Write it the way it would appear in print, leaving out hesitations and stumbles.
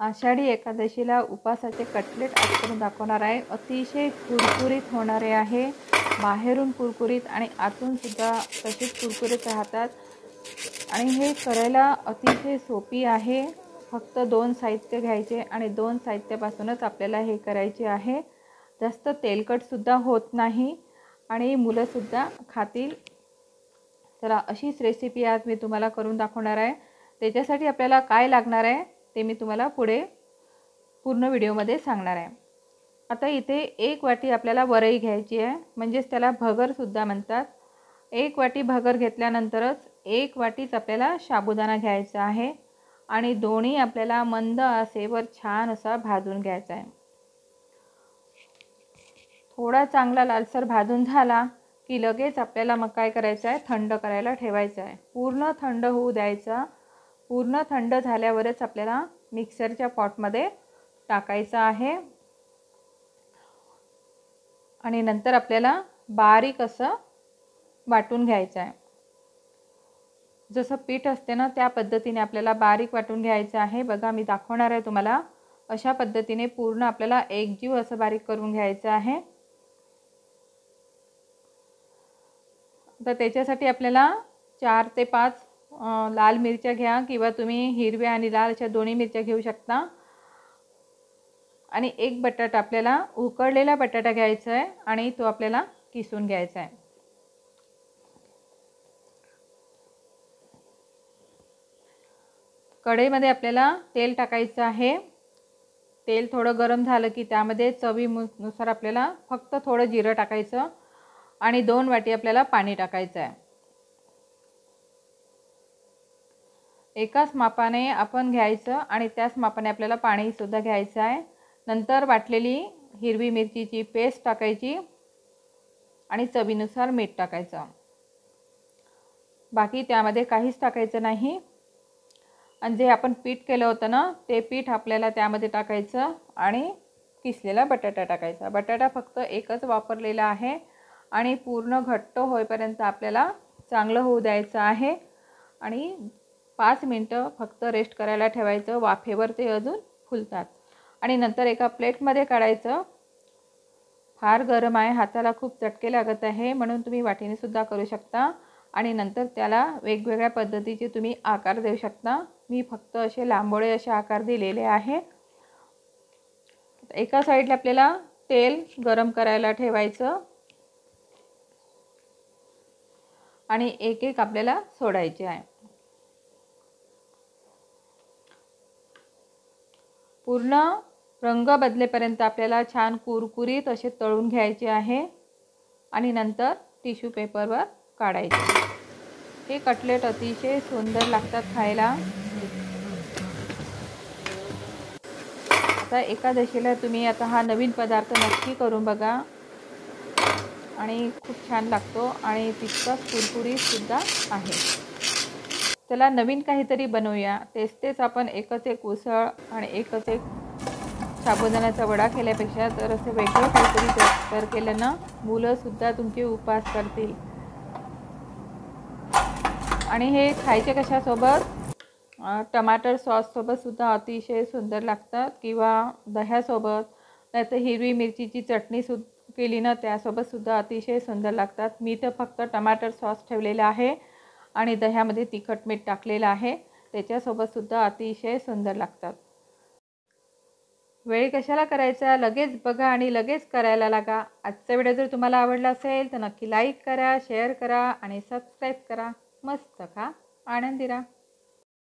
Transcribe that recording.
आषाढी एकादशीला उपासाचे कटलेट आज करून दाखवणार आहे। अतिशय कुरकुरीत होणारे आहे, बाहेरून कुरकुरीत आणि आतून सुद्धा तसेच कुरकुरीत राहतात। आणि हे करायला अतिशय सोपी आहे। फक्त 2 साहित्य घ्यायचे आणि 2 साहित्यापासूनच आपल्याला हे करायचे आहे। जास्त तेलकट सुद्धा होत नाही आणि मुलं सुद्धा खातील। चला, अशीच रेसिपी आज मी तुम्हाला करून दाखवणार आहे। त्याच्यासाठी आपल्याला काय लागणार आहे ते मी तुम्हाला पुढे पूर्ण व्हिडिओमध्ये सांगणार आहे। आता इथे 1 वाटी आपल्याला वरई घ्यायची आहे, म्हणजेच त्याला भगर सुद्धा म्हणतात। 1 वाटी भगर घेतल्यानंतरच 1 वाटीच आपल्याला साबुदाणा घ्यायचा आहे आणि दोन्ही आपल्याला मंद आचेवर छान असा भाजून घ्यायचा आहे। थोडा चांगला लालसर भाजून झाला की लगेच आपल्याला मग काय करायचं आहे, थंड करायला ठेवायचं आहे। पूर्ण थंड होऊ द्यायचा। पूर्ण थंड झाल्यावरच आपल्याला मिक्सरच्या पॉटमध्ये टाकायचं आहे आणि नंतर आपल्याला बारीक असं वाटून घ्यायचं आहे। जसं पीठ असते ना त्या पद्धतीने आपल्याला बारीक वाटून घ्यायचं आहे। बघा, मी दाखवणार आहे तुम्हाला। अशा पद्धतीने पूर्ण आपल्याला एकजीव असं बारीक करून घ्यायचं आहे। तर त्याच्यासाठी आपल्याला 4 ते 5 लाल मिरच्या घ्या किंवा तुम्ही हिरव्या आणि लाल अशा दोन्ही मिरच्या घेऊ शकता। आणि 1 बटाटा, आपल्याला उकडलेला बटाटा घ्यायचा आहे आणि तो आपल्याला किसून घ्यायचा आहे। कढईमध्ये आपल्याला तेल टाकायचं आहे। तेल थोडं गरम झालं की त्यामध्ये चवीनुसार आपल्याला फक्त थोडं जिरं टाकायचं आणि 2 वाटी आपल्याला पाणी टाकायचं आहे। एकाच मापाने आपण घ्यायचं आणि त्याच मापाने आपल्याला पाणी सुद्धा घ्यायचं आहे। नंतर वाटलेली हिरवी मिरचीची पेस्ट टाकायची आणि चवीनुसार मीठ टाकायचं। बाकी त्यामध्ये काहीच टाकायचं नाही। आणि जे आपण पीठ केलं होतं ना ते पीठ आपल्याला त्यामध्ये टाकायचं आणि किसलेला बटाटा टाकायचा। बटाटा फक्त एकच वापरलेला आहे आणि पूर्ण घट्ट होईपर्यंत आपल्याला चांगलं होऊ द्यायचं आहे आणि 5 मिनिटं फक्त रेस्ट करायला ठेवायचं। वाफेवर ते अजून फुलतात आणि नंतर एका प्लेटमध्ये काढायचं। फार गरम आहे, हाताला खूप चटके लागत आहे, म्हणून तुम्ही वाटीने सुद्धा करू शकता आणि नंतर त्याला वेगवेगळ्या पद्धतीचे तुम्ही आकार देऊ शकता। मी फक्त असे लांबोळे असे आकार दिलेले आहे। एका साईडला आपल्याला तेल गरम करायला ठेवायचं आणि एक एक आपल्याला सोडायचे आहे। पूर्ण रंग बदलेपर्यंत आपल्याला छान कुरकुरीत असे तळून घ्यायचे आहे आणि नंतर टिश्यू पेपरवर काढायचे। हे कटलेट अतिशय सुंदर लागतात खायला। आता एकादशीला तुम्ही आता हा नवीन पदार्थ नक्की करून बघा आणि खूप छान लागतो आणि तितकाच कुरकुरीत सुद्धा आहे। चला, नवीन काहीतरी बनवूया। तेच आपण एकच एक उसळ आणि एकच एक साबुदाण्याचा वडा केल्यापेक्षा जर असं वेगळं काहीतरी तयार केलं ना, मुलं सुद्धा तुमचे उपवास करतील। आणि हे खायचे कशासोबत? टमाटर सॉस सोबत सुद्धा अतिशय सुंदर लागतात किंवा दह्यासोबत, नाहीतर हिरवी मिरचीची चटणी केली ना त्यासोबत सुद्धा अतिशय सुंदर लागतात। मी तर फक्त टमाटर सॉस ठेवलेला आहे आणि दह्यामध्ये तिखट मीठ टाकलेलं आहे, त्याच्यासोबत सुद्धा अतिशय सुंदर लागतात। वेळ कशाला करायचा, लगेच बघा आणि लगेच करायला लागा। आजचा व्हिडिओ जर तुम्हाला आवडला असेल तर नक्की लाईक करा, शेअर करा आणि सबस्क्राईब करा। मस्त खा, आनंदी राहा।